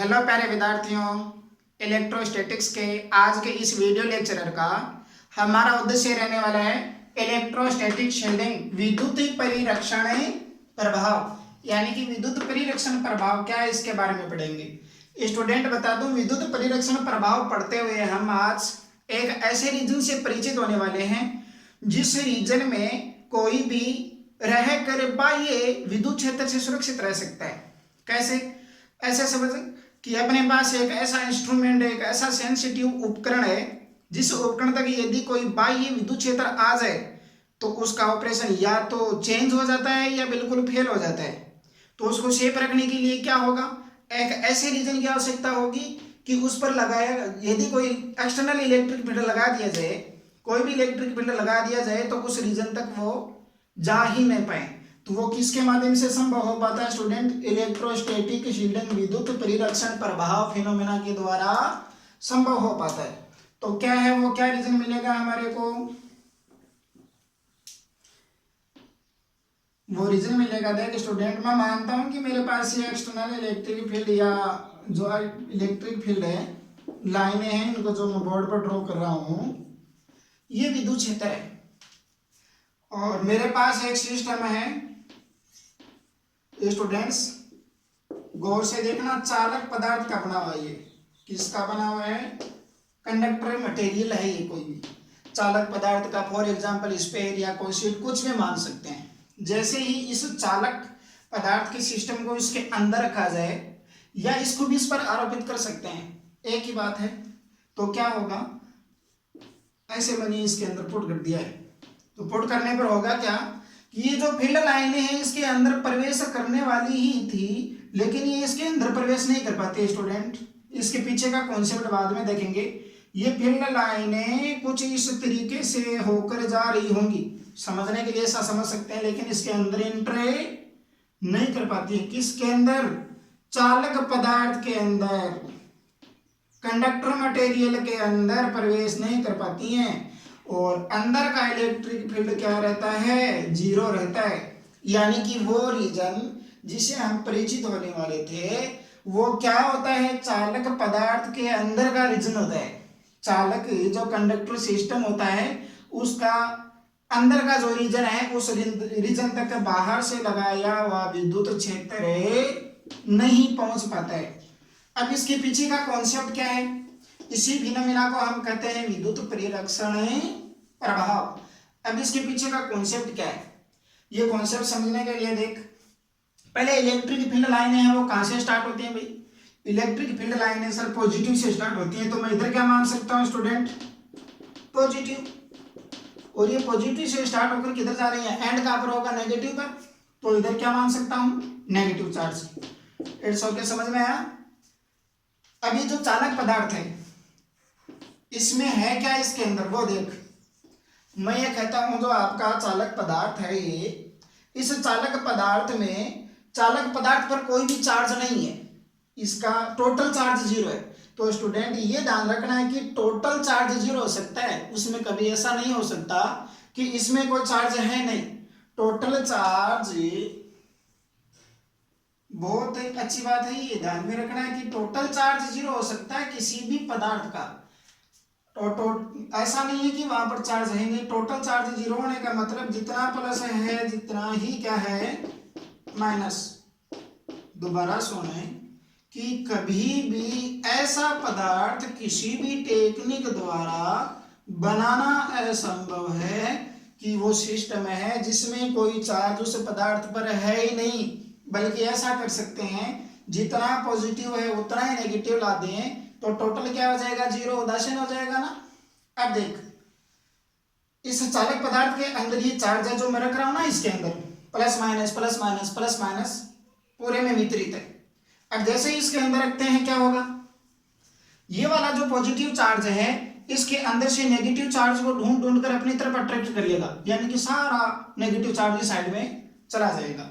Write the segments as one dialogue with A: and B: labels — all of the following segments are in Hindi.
A: हेलो प्यारे विद्यार्थियों, इलेक्ट्रोस्टैटिक्स के आज के इस वीडियो लेक्चर का हमारा उद्देश्य रहने वाला है इलेक्ट्रोस्टैटिक शील्डिंग, विद्युत परिरक्षण प्रभाव। यानी कि विद्युत परिरक्षण प्रभाव क्या है, इसके बारे में पढ़ेंगे। स्टूडेंट बता दूं, विद्युत परिरक्षण प्रभाव पढ़ते हुए हम आज एक ऐसे रीजन से परिचित होने वाले हैं जिस रीजन में कोई भी रह कर बाह्य विद्युत क्षेत्र से सुरक्षित रह सकता है। कैसे? ऐसे समझ कि अपने पास एक ऐसा इंस्ट्रूमेंट, एक ऐसा सेंसिटिव उपकरण है जिस उपकरण तक यदि कोई बाह्य विद्युत क्षेत्र आ जाए तो उसका ऑपरेशन या तो चेंज हो जाता है या बिल्कुल फेल हो जाता है। तो उसको सेफ रखने के लिए क्या होगा, एक ऐसे रीजन की आवश्यकता होगी कि उस पर लगाया, यदि कोई एक्सटर्नल इलेक्ट्रिक फील्ड लगा दिया जाए, कोई भी इलेक्ट्रिक फील्ड लगा दिया जाए तो उस रीजन तक वो जा ही नहीं पाए। तो वो किसके माध्यम से संभव हो पाता है स्टूडेंट? इलेक्ट्रोस्टैटिक शील्डिंग, विद्युत परिरक्षण प्रभाव फिनोमेना के द्वारा संभव हो पाता है। तो क्या है वो, क्या रीजन मिलेगा हमारे को? वो रीजन मिलेगा, देख स्टूडेंट, मैं मानता हूं कि मेरे पास ये एक्सटर्नल इलेक्ट्रिक फील्ड या जो इलेक्ट्रिक फील्ड है, लाइनें हैं, इनको जो मैं बोर्ड पर ड्रॉ कर रहा हूं, ये विद्युत क्षेत्र है और मेरे पास एक सिस्टम है। स्टूडेंट्स गौर से देखना, चालक पदार्थ का बना हुआ, ये किसका बना हुआ है? कंडक्टर मटेरियल है ये, कोई भी चालक पदार्थ का, फॉर एग्जांपल स्पेयर या कोई शीट, कुछ भी मान सकते हैं। जैसे ही इस चालक पदार्थ के सिस्टम को इसके अंदर रखा जाए या इसको भी इस पर आरोपित कर सकते हैं, एक ही बात है। तो क्या होगा, ऐसे मैंने इसके अंदर पुट कर दिया है, तो पुट करने पर होगा क्या कि ये जो फील्ड लाइनें हैं इसके अंदर प्रवेश करने वाली ही थी, लेकिन ये इसके अंदर प्रवेश नहीं कर पाते स्टूडेंट। इसके पीछे का कॉन्सेप्ट बाद में देखेंगे। ये फील्ड लाइनें कुछ इस तरीके से होकर जा रही होंगी, समझने के लिए ऐसा समझ सकते हैं, लेकिन इसके अंदर एंट्री नहीं कर पाती है। किसके अंदर? चालक पदार्थ के अंदर, कंडक्टर मटेरियल के अंदर प्रवेश नहीं कर पाती हैं। और अंदर का इलेक्ट्रिक फील्ड क्या रहता है? जीरो रहता है। यानी कि वो रीजन जिसे हम परिचित होने वाले थे वो क्या होता है? चालक पदार्थ के अंदर का रीजन होता है। चालक जो कंडक्टर सिस्टम होता है उसका अंदर का जो रीजन है, उस रीजन तक बाहर से लगाया हुआ विद्युत क्षेत्र नहीं पहुंच पाता है। अब इसके पीछे का कॉन्सेप्ट क्या है? इसी फिनोमेना को हम कहते हैं विद्युत परिरक्षण प्रभाव। अब इसके पीछे का कॉन्सेप्ट क्या है, ये कॉन्सेप्ट समझने के लिए देख, पहले इलेक्ट्रिक फील्ड लाइनें हैं वो कहां से स्टार्ट होती हैं भाई? इलेक्ट्रिक फील्ड लाइनें सर पॉजिटिव से स्टार्ट होती हैं, तो मैं इधर क्या मान सकता हूं स्टूडेंट? पॉजिटिव। और ये पॉजिटिव से स्टार्ट होकर किधर जा रही है? एंड कहां पर होगा? नेगेटिव पर। तो इधर क्या मान सकता हूं? Negative charge. इट्स ओके, समझ में आया? अभी जो चालक पदार्थ है इसमें है क्या इसके अंदर, वो देख। मैं ये कहता हूं जो आपका चालक पदार्थ है ये, इस चालक पदार्थ में, चालक पदार्थ पर कोई भी चार्ज नहीं है, इसका टोटल चार्ज जीरो है। तो स्टूडेंट ये ध्यान रखना है कि टोटल चार्ज जीरो हो सकता है, उसमें कभी ऐसा नहीं हो सकता कि इसमें कोई चार्ज है नहीं। टोटल चार्ज, बहुत अच्छी बात है, ये ध्यान में रखना है कि टोटल चार्ज जीरो हो सकता है किसी भी पदार्थ का। ऐसा नहीं है कि वहां पर चार्ज है नहीं। टोटल चार्ज जीरो होने का मतलब जितना प्लस है जितना ही क्या है, माइनस। दोबारा सुने कि कभी भी ऐसा पदार्थ किसी भी टेक्निक द्वारा बनाना असंभव है कि वो सिस्टम है जिसमें कोई चार्ज उस पदार्थ पर है ही नहीं। बल्कि ऐसा कर सकते हैं, जितना पॉजिटिव है उतना ही नेगेटिव ला दें तो टोटल क्या हो जाएगा? जीरो, उदासीन हो जाएगा ना। अब देख, इस चालक पदार्थ के अंदर ये चार्ज है जो मैं रख रहा हूं ना, इसके अंदर plus minus plus minus plus minus पूरे में वितरित है। अब जैसे ही इसके अंदर रखते हैं क्या होगा? ये वाला जो पॉजिटिव चार्ज है इसके अंदर से नेगेटिव चार्ज को ढूंढ ढूंढ कर अपनी तरफ अट्रैक्ट करिएगा, यानी कि सारा नेगेटिव चार्ज इस साइड में चला जाएगा।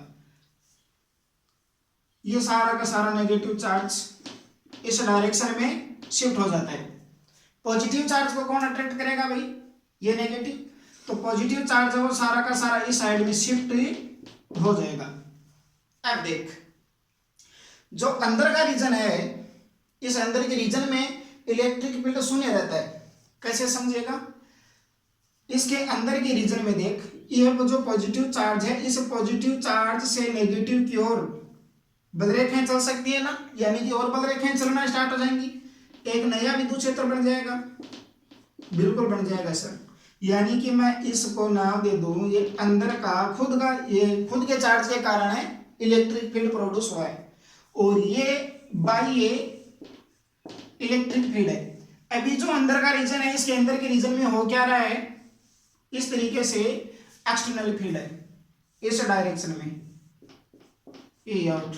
A: ये सारा का सारा नेगेटिव चार्ज इस डायरेक्शन में शिफ्ट हो जाता है। पॉजिटिव चार्ज को कौन अट्रैक्ट करेगा भाई? ये नेगेटिव। तो पॉजिटिव चार्ज है वो सारा का सारा इस साइड में शिफ्ट हो जाएगा। अब देख, जो अंदर का रीजन है इस अंदर के रीजन में इलेक्ट्रिक फील्ड शून्य रहता है। कैसे समझेगा? इसके अंदर के रीजन में देख, ये जो पॉजिटिव चार्ज है, इस पॉजिटिव चार्ज से नेगेटिव की ओर बल रेखाएं चल सकती है ना, यानी कि और बल रेखाएं चलना स्टार्ट हो जाएंगी, एक नया विद्युत क्षेत्र बन जाएगा। बिल्कुल बन जाएगा सर। यानी कि मैं इसको नाम दे दूं, ये अंदर का ये खुद के चार्ज के कारण है इलेक्ट्रिक फील्ड प्रोड्यूस हुआ है, और ये बाह्य इलेक्ट्रिक फील्ड है। अभी जो अंदर का रीजन है, इसके अंदर के रीजन में हो क्या रहा है, इस तरीके से एक्सटर्नल फील्ड है, इस डायरेक्शन में ए आउट,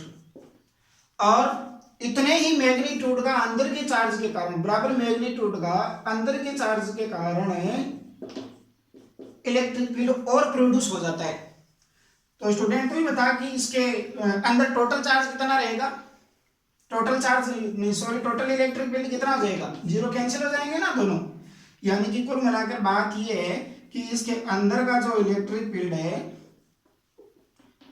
A: और इतने ही मैग्नीट्यूड का अंदर के चार्ज के कारण, बराबर मैग्नीट्यूड का अंदर के चार्ज के कारण इलेक्ट्रिक फील्ड और प्रोड्यूस हो जाता है। तो स्टूडेंट को भी बता कि इसके अंदर टोटल चार्ज कितना रहेगा, टोटल चार्ज नहीं सॉरी टोटल इलेक्ट्रिक फील्ड कितना हो जाएगा, जीरो कैंसिल हो जाएंगे ना दोनों। यानी कि कुल मिलाकर बात यह है कि इसके अंदर का जो इलेक्ट्रिक फील्ड है,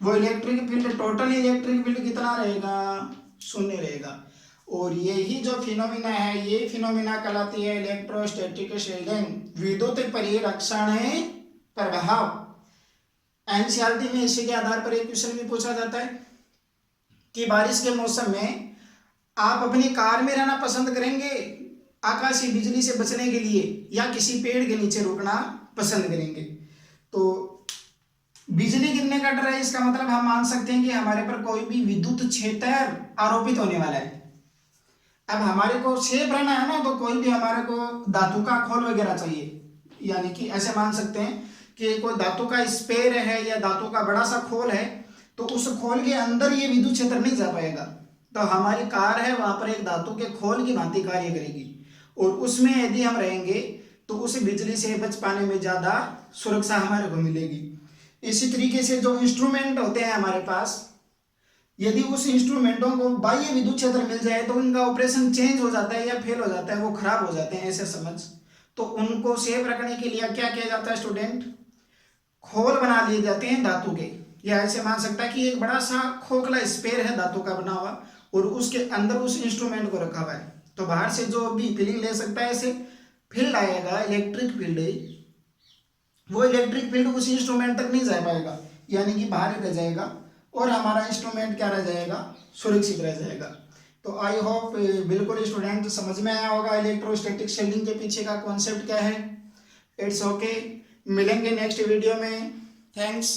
A: वो electric field, total electric field कितना रहेगा, शून्य रहेगा। और यही जो फिनोमिना है, ये फिनोमिना कहलाती है इलेक्ट्रोस्टैटिक शील्डिंग, विद्युत परिरक्षण प्रभाव। एनसीईआरटी में इसी के आधार पर एक क्वेश्चन भी पूछा जाता है कि बारिश के मौसम में आप अपनी कार में रहना पसंद करेंगे आकाशीय बिजली से बचने के लिए, या किसी पेड़ के नीचे रुकना पसंद करेंगे। तो बिजली गिरने का डर है, इसका मतलब हम मान सकते हैं कि हमारे पर कोई भी विद्युत क्षेत्र आरोपित होने वाला है। अब हमारे को सेफ रहना है ना, तो कोई भी हमारे को धातु का खोल वगैरह चाहिए, यानी कि ऐसे मान सकते हैं कि कोई धातु का स्पेयर है या धातु का बड़ा सा खोल है, तो उस खोल के अंदर ये विद्युत क्षेत्र नहीं जा पाएगा। तो हमारी कार है, वहां पर एक धातु के खोल की भांति कार्य करेगी, और उसमें यदि हम रहेंगे तो उस बिजली से बच पाने में ज्यादा सुरक्षा हमारे को मिलेगी। इसी तरीके से जो इंस्ट्रूमेंट होते हैं हमारे पास, यदि उस इंस्ट्रूमेंटों को बाह्य विद्युत क्षेत्र मिल जाए तो उनका ऑपरेशन चेंज हो जाता है या फेल हो जाता है, वो खराब हो जाते हैं, ऐसे समझ। तो उनको सेफ रखने के लिए क्या किया जाता है स्टूडेंट, खोल बना लिए जाते हैं धातु के, या ऐसे मान सकता है कि एक बड़ा सा खोखला स्पेयर है धातु का बना हुआ, और उसके अंदर उस इंस्ट्रूमेंट को रखा हुआ है। तो बाहर से जो भी फीलिंग ले सकता है, ऐसे फील्ड आएगा, इलेक्ट्रिक फील्ड, वो इलेक्ट्रिक फील्ड उस इंस्ट्रूमेंट तक नहीं जा पाएगा, यानी कि बाहर रह जाएगा, और हमारा इंस्ट्रूमेंट क्या रह जाएगा, सुरक्षित रह जाएगा। तो आई होप बिल्कुल स्टूडेंट समझ में आया होगा इलेक्ट्रोस्टैटिक शील्डिंग के पीछे का कॉन्सेप्ट क्या है। इट्स ओके, मिलेंगे नेक्स्ट वीडियो में। थैंक्स।